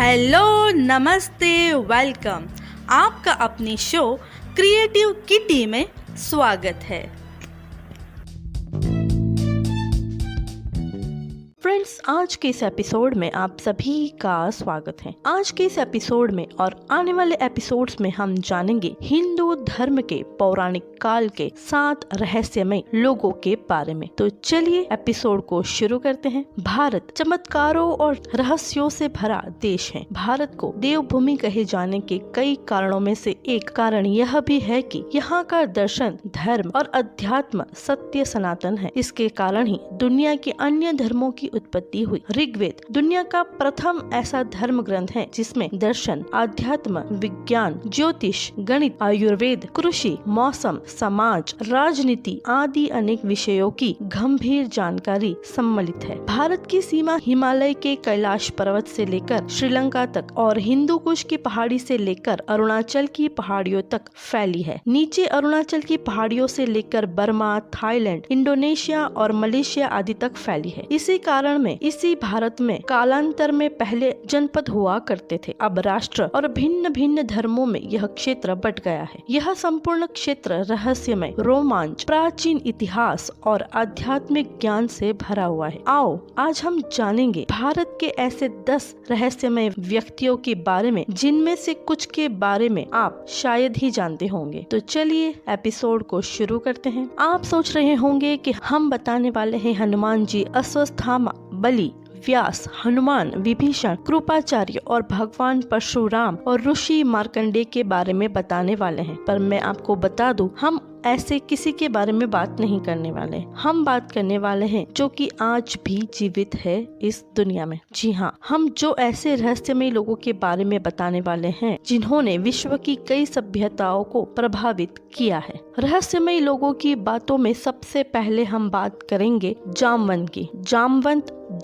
Hello, नमस्ते, welcome. आपका अपनी शो क्रिएटिव किटी में स्वागत है। फ्रेंड्स, आज के इस एपिसोड में आप सभी का स्वागत है। आज के इस एपिसोड में और आने वाले एपिसोड्स में हम जानेंगे हिंदू धर्म के पौराणिक काल के 7 रहस्यमय लोगों के बारे में। तो चलिए एपिसोड को शुरू करते हैं। भारत चमत्कारों और रहस्यों से भरा देश है। भारत को देवभूमि कहे जाने के कई कारणों में से एक कारण यह भी है कि यहाँ का दर्शन, धर्म और अध्यात्म सत्य सनातन है। इसके कारण ही दुनिया के अन्य धर्मों की उत्पत्ति हुई। ऋग्वेद दुनिया का प्रथम ऐसा धर्म ग्रंथ है जिसमें दर्शन, अध्यात्म, विज्ञान, ज्योतिष, गणित, आयुर्वेद, कृषि, मौसम, समाज, राजनीति आदि अनेक विषयों की गंभीर जानकारी सम्मिलित है। भारत की सीमा हिमालय के कैलाश पर्वत से लेकर श्रीलंका तक और हिंदू कुश की पहाड़ी से लेकर अरुणाचल की पहाड़ियों तक फैली है। नीचे अरुणाचल की पहाड़ियों से लेकर बर्मा, थाईलैंड, इंडोनेशिया और मलेशिया आदि तक फैली है। इसी कारण में इसी भारत में कालांतर में पहले जनपद हुआ करते थे। अब राष्ट्र और भिन्न भिन्न धर्मों में यह क्षेत्र बट गया है। यह संपूर्ण क्षेत्र रहस्यमय, रोमांच, प्राचीन इतिहास और आध्यात्मिक ज्ञान से भरा हुआ है। आओ आज हम जानेंगे भारत के ऐसे 10 रहस्यमय व्यक्तियों के बारे में जिनमें से कुछ के बारे में आप शायद ही जानते होंगे। तो चलिए एपिसोड को शुरू करते हैं। आप सोच रहे होंगे कि हम बताने वाले हैं हनुमान जी, अश्वत्थामा, बलि, व्यास, हनुमान, विभीषण, कृपाचार्य और भगवान परशुराम और ऋषि मार्कंडेय के बारे में बताने वाले हैं। पर मैं आपको बता दूं, हम ऐसे किसी के बारे में बात नहीं करने वाले। हम बात करने वाले हैं जो कि आज भी जीवित है इस दुनिया में। जी हाँ, हम जो ऐसे रहस्यमय लोगों के बारे में बताने वाले हैं जिन्होंने विश्व की कई सभ्यताओं को प्रभावित किया है। रहस्यमय लोगों की बातों में सबसे पहले हम बात करेंगे जामवंत की।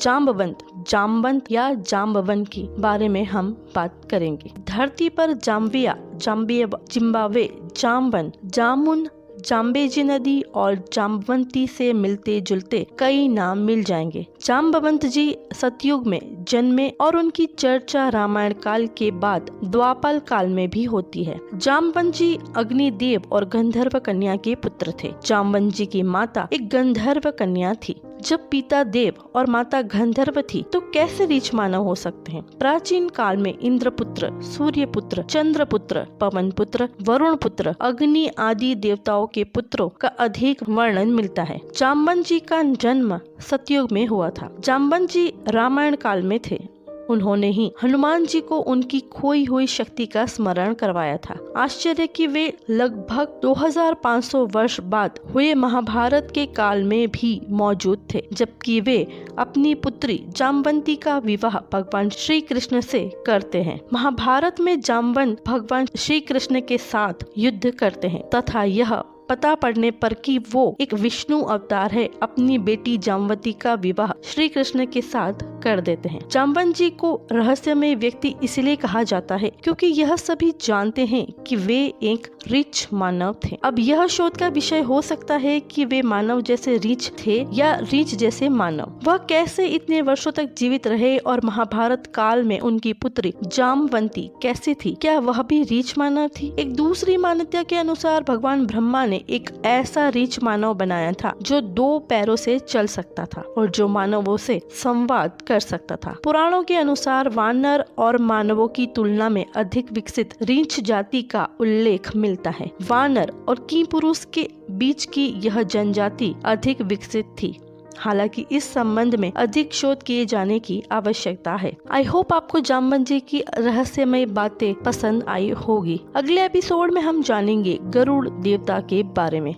जामवंत या जाम्बवंत की बारे में हम बात करेंगे। धरती पर जिम्बाब्वे, जामवंत, जामुन, जाम्बेजी नदी और जाम्बवंती से मिलते जुलते कई नाम मिल जाएंगे। जाम्बवंत जी सतयुग में जन्मे और उनकी चर्चा रामायण काल के बाद द्वापर काल में भी होती है। जाम्बवंत जी अग्निदेव और गंधर्व कन्या के पुत्र थे। जाम्बवंत जी की माता एक गंधर्व कन्या थी। जब पिता देव और माता गंधर्व थी तो कैसे रीच मानव हो सकते हैं। प्राचीन काल में इंद्रपुत्र, सूर्यपुत्र, चंद्रपुत्र, पवन पुत्र, वरुण पुत्र, अग्नि आदि देवताओं के पुत्रों का अधिक वर्णन मिलता है। जाम्बवंत जी का जन्म सतयुग में हुआ था। जाम्बवंत जी रामायण काल में थे। उन्होंने ही हनुमान जी को उनकी खोई हुई शक्ति का स्मरण करवाया था। आश्चर्य कि वे लगभग 2500 वर्ष बाद हुए महाभारत के काल में भी मौजूद थे, जबकि वे अपनी पुत्री जाम्बवंती का विवाह भगवान श्री कृष्ण से करते हैं। महाभारत में जाम्बवंत भगवान श्री कृष्ण के साथ युद्ध करते हैं तथा यह पता पड़ने पर कि वो एक विष्णु अवतार है, अपनी बेटी जाम्बवती का विवाह श्री कृष्ण के साथ कर देते हैं। जाम्बवंत जी को रहस्यमय व्यक्ति इसलिए कहा जाता है क्योंकि यह सभी जानते हैं कि वे एक रिच मानव थे। अब यह शोध का विषय हो सकता है कि वे मानव जैसे रिच थे या रिच जैसे मानव। वह कैसे इतने वर्षों तक जीवित रहे और महाभारत काल में उनकी पुत्री जाम्बवंती कैसी थी? क्या वह भी रिच मानव थी? एक दूसरी मान्यता के अनुसार भगवान ब्रह्मा ने एक ऐसा रिच मानव बनाया था जो 2 पैरों से चल सकता था और जो मानवों से संवाद कर सकता था। पुराणों के अनुसार वानर और मानवों की तुलना में अधिक विकसित रीछ जाति का उल्लेख मिलता है। वानर और किपुरुष के बीच की यह जनजाति अधिक विकसित थी। हालांकि इस संबंध में अधिक शोध किए जाने की आवश्यकता है। आई होप आपको जाम्बवंत जी की रहस्यमय बातें पसंद आई होगी। अगले एपिसोड में हम जानेंगे गरुड़ देवता के बारे में।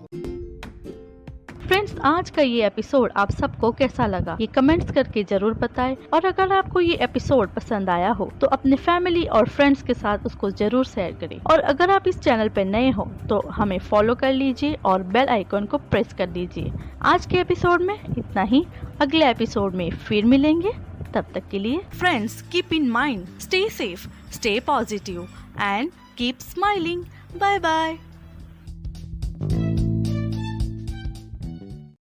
फ्रेंड्स, आज का ये एपिसोड आप सबको कैसा लगा ये कमेंट्स करके जरूर बताएं। और अगर आपको ये एपिसोड पसंद आया हो तो अपने फैमिली और फ्रेंड्स के साथ उसको जरूर शेयर करें। और अगर आप इस चैनल पर नए हो तो हमें फॉलो कर लीजिए और बेल आइकन को प्रेस कर दीजिए। आज के एपिसोड में इतना ही। अगले एपिसोड में फिर मिलेंगे। तब तक के लिए friends, keep in mind, stay safe, stay positive and keep smiling. Bye bye.